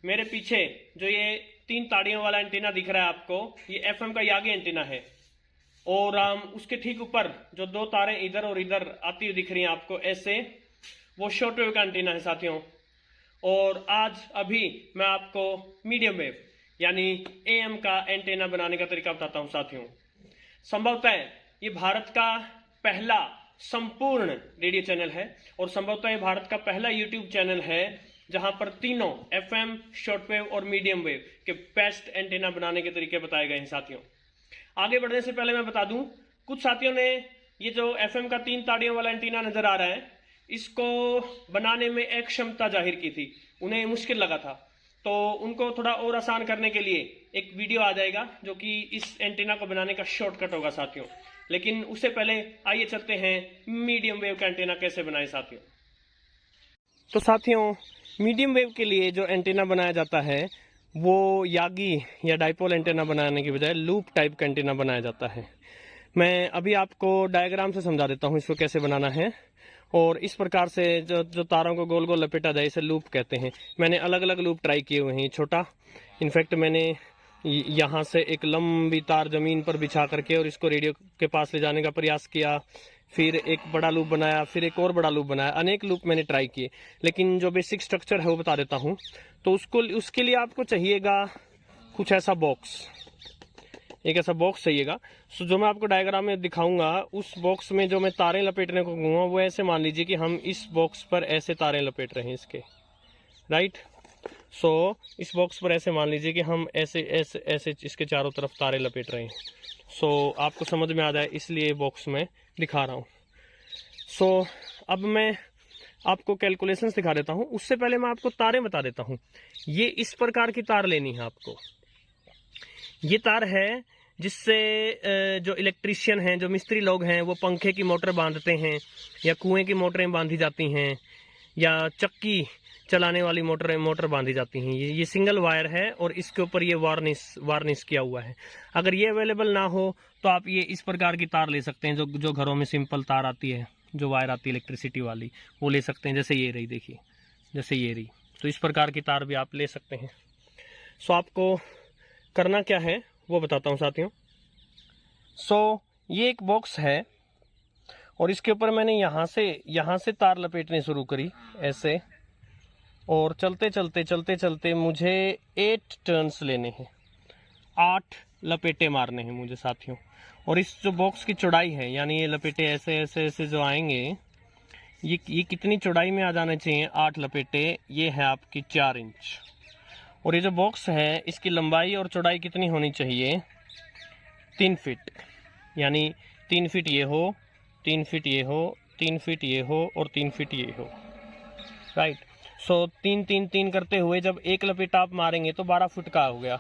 मेरे पीछे जो ये 3 ताड़ियों वाला एंटीना दिख रहा है आपको, ये एफएम का यागी एंटीना है। और उसके ठीक ऊपर जो 2 तारें इधर और इधर आती हुई दिख रही हैं आपको ऐसे, वो शॉर्ट वेव का एंटीना है साथियों। और आज अभी मैं आपको मीडियम वेव यानी एएम का एंटीना बनाने का तरीका बताता हूं साथियों। संभवतः ये भारत का पहला संपूर्ण रेडियो चैनल है और संभवतः ये भारत का पहला यूट्यूब चैनल है जहां पर तीनों एफएम, शॉर्टवेव और मीडियम वेव के बेस्ट एंटीना बनाने के तरीके बताए गए हैं साथियों। आगे बढ़ने से पहले मैं बता दूं, कुछ साथियों ने ये जो एफएम का 3 ताड़ियों वाला एंटीना नजर आ रहा है, इसको बनाने में एक क्षमता जाहिर की थी, उन्हें मुश्किल लगा था, तो उनको थोड़ा और आसान करने के लिए एक वीडियो आ जाएगा जो कि इस एंटीना को बनाने का शॉर्टकट होगा साथियों। लेकिन उससे पहले आइए चलते हैं मीडियम वेव का एंटीना कैसे बनाए साथियों। तो साथियों, मीडियम वेव के लिए जो एंटीना बनाया जाता है वो यागी या डाइपोल एंटीना बनाने की बजाय लूप टाइप का एंटीना बनाया जाता है। मैं अभी आपको डायग्राम से समझा देता हूँ इसको कैसे बनाना है। और इस प्रकार से जो तारों को गोल गोल लपेटा जाए इसे लूप कहते हैं। मैंने अलग अलग लूप ट्राई किए हुए हैं। छोटा, इनफैक्ट मैंने यहाँ से एक लंबी तार जमीन पर बिछा करके और इसको रेडियो के पास ले जाने का प्रयास किया, फिर एक बड़ा लूप बनाया, फिर एक और बड़ा लूप बनाया। अनेक लूप मैंने ट्राई किए, लेकिन जो बेसिक स्ट्रक्चर है वो बता देता हूँ। तो उसके लिए आपको चाहिएगा कुछ ऐसा बॉक्स, एक ऐसा बॉक्स चाहिएगा। सो जो मैं आपको डायग्राम में दिखाऊंगा, उस बॉक्स में जो मैं तारें लपेटने को कहूँगा वो ऐसे मान लीजिए कि हम इस बॉक्स पर ऐसे तारें लपेट रहे हैं इसके, राइट। सो इस बॉक्स पर ऐसे मान लीजिए कि हम ऐसे ऐसे ऐसे इसके चारों तरफ तारें लपेट रहे हैं। सो आपको समझ में आ जाए इसलिए बॉक्स में दिखा रहा हूँ। सो अब मैं आपको कैलकुलेशंस दिखा देता हूँ। उससे पहले मैं आपको तारें बता देता हूँ। ये इस प्रकार की तार लेनी है आपको। ये तार है जिससे जो इलेक्ट्रीशियन हैं, जो मिस्त्री लोग हैं, वो पंखे की मोटर बांधते हैं या कुएं की मोटरें बांधी जाती हैं या चक्की चलाने वाली मोटर बांधी जाती हैं। ये सिंगल वायर है और इसके ऊपर ये वार्निश किया हुआ है। अगर ये अवेलेबल ना हो तो आप ये इस प्रकार की तार ले सकते हैं, जो घरों में सिंपल तार आती है, जो वायर आती है इलेक्ट्रिसिटी वाली, वो ले सकते हैं। जैसे ये रही, देखिए, जैसे ये रही, तो इस प्रकार की तार भी आप ले सकते हैं। सो आपको करना क्या है वो बताता हूँ साथियों। सो ये एक बॉक्स है और इसके ऊपर मैंने यहाँ से तार लपेटने शुरू करी ऐसे, और चलते चलते मुझे 8 टर्न्स लेने हैं, 8 लपेटे मारने हैं मुझे साथियों। और इस जो बॉक्स की चौड़ाई है, यानी ये लपेटे ऐसे ऐसे ऐसे जो आएंगे, ये कितनी चौड़ाई में आ जाने चाहिए 8 लपेटे, ये है आपकी 4 इंच। और ये जो बॉक्स है इसकी लंबाई और चौड़ाई कितनी होनी चाहिए, 3 फीट। यानी 3 फीट ये हो, 3 फीट ये हो, 3 फीट ये हो और 3 फीट ये हो, राइट। सो 3 3 3 करते हुए जब एक लपेटा आप मारेंगे तो 12 फुट का हो गया।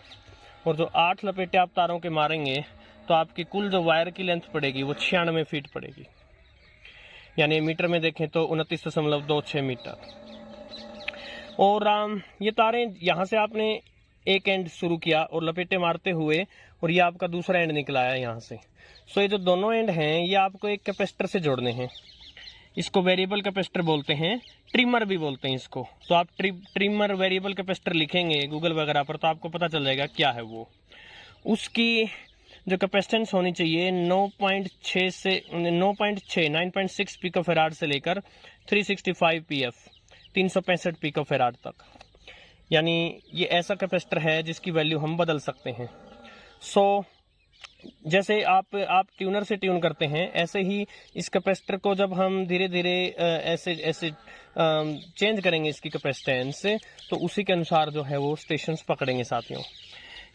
और जो 8 लपेटे आप तारों के मारेंगे तो आपकी कुल जो वायर की लेंथ पड़ेगी वो 96 फीट पड़ेगी। यानी मीटर में देखें तो 29.26 मीटर। और ये तारें यहाँ से आपने एक एंड शुरू किया और लपेटे मारते हुए, और ये आपका दूसरा एंड निकला है यहाँ से। सो ये जो दोनों एंड हैं ये आपको एक कैपेसिटर से जोड़ने हैं। इसको वेरिएबल कैपेसिटर बोलते हैं, ट्रिमर भी बोलते हैं इसको। तो आप ट्रिमर वेरिएबल कैपेसिटर लिखेंगे गूगल वगैरह पर तो आपको पता चल जाएगा क्या है वो। उसकी जो कैपेसिटेंस होनी चाहिए 9.6 से 9.6 पिकोफेराड से लेकर 365 पीएफ 365 पिकोफेराड तक। यानी ये ऐसा कैपेसिटर है जिसकी वैल्यू हम बदल सकते हैं। सो जैसे आप ट्यूनर से ट्यून करते हैं, ऐसे ही इस कैपेसिटर को जब हम धीरे धीरे ऐसे चेंज करेंगे इसकी कैपेसिटेंस, तो उसी के अनुसार जो है वो स्टेशंस पकड़ेंगे साथियों।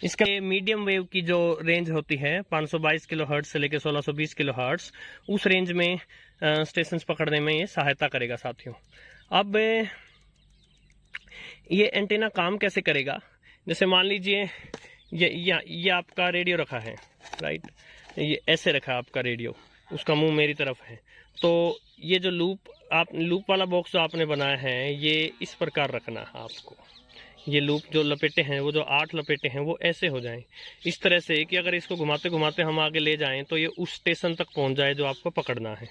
इसका मीडियम वेव की जो रेंज होती है 522 किलोहर्ट्ज से लेकर 1620 किलोहर्ट्ज, उस रेंज में स्टेशंस पकड़ने में ये सहायता करेगा साथियों। अब ये एंटीना काम कैसे करेगा, जैसे मान लीजिए ये आपका रेडियो रखा है, राइट। ये ऐसे रखा है आपका रेडियो, उसका मुंह मेरी तरफ है। तो ये जो लूप वाला बॉक्स जो आपने बनाया है, ये इस प्रकार रखना है आपको। ये लूप जो लपेटे हैं, वो जो 8 लपेटे हैं, वो ऐसे हो जाएं इस तरह से कि अगर इसको घुमाते घुमाते हम आगे ले जाएं तो ये उस स्टेशन तक पहुंच जाए जो आपको पकड़ना है।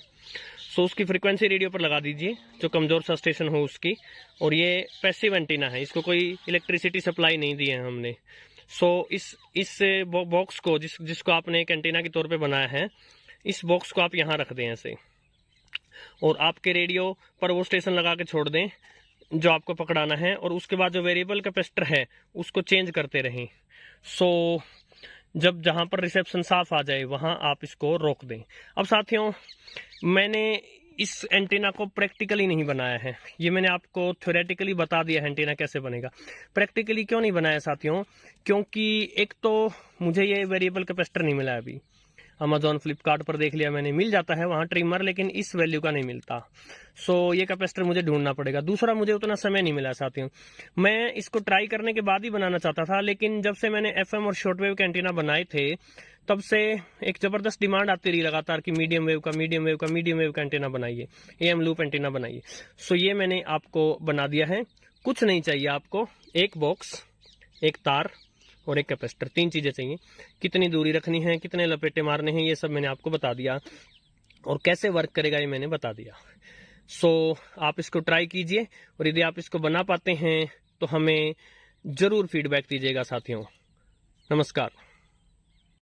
सो उसकी फ्रीक्वेंसी रेडियो पर लगा दीजिए जो कमज़ोर सा स्टेशन हो उसकी। और ये पैसिव एंटीना है, इसको कोई इलेक्ट्रिसिटी सप्लाई नहीं दी है हमने। सो इस बॉक्स को जिसको आपने एक एंटीना के तौर पे बनाया है, इस बॉक्स को आप यहाँ रख दें ऐसे, और आपके रेडियो पर वो स्टेशन लगा के छोड़ दें जो आपको पकड़ाना है, और उसके बाद जो वेरिएबल कैपेसिटर है उसको चेंज करते रहें। सो जब जहाँ पर रिसेप्शन साफ आ जाए वहाँ आप इसको रोक दें। अब साथियों, मैंने इस एंटीना को प्रैक्टिकली नहीं बनाया है, ये मैंने आपको थ्योरेटिकली बता दिया है एंटीना कैसे बनेगा। प्रैक्टिकली क्यों नहीं बनाया साथियों? क्योंकि एक तो मुझे ये वेरिएबल कैपेसिटर नहीं मिला अभी। अमेजोन फ्लिपकार्ट पर देख लिया मैंने, मिल जाता है वहाँ ट्रिमर, लेकिन इस वैल्यू का नहीं मिलता। सो ये कैपेसिटर मुझे ढूंढना पड़ेगा। दूसरा, मुझे उतना समय नहीं मिला साथियों। मैं इसको ट्राई करने के बाद ही बनाना चाहता था, लेकिन जब से मैंने एफएम और शॉर्टवेव के एंटीना बनाए थे तब से एक जबरदस्त डिमांड आती रही लगातार कि मीडियम वेव का एंटीना बनाइए, एएम लूप एंटीना बनाइए। सो ये मैंने आपको बना दिया है। कुछ नहीं चाहिए आपको, एक बॉक्स, एक तार और एक कैपेसिटर, 3 चीजें चाहिए। कितनी दूरी रखनी है, कितने लपेटे मारने हैं, ये सब मैंने आपको बता दिया, और कैसे वर्क करेगा ये मैंने बता दिया। सो आप इसको ट्राई कीजिए, और यदि आप इसको बना पाते हैं तो हमें जरूर फीडबैक दीजिएगा साथियों। नमस्कार।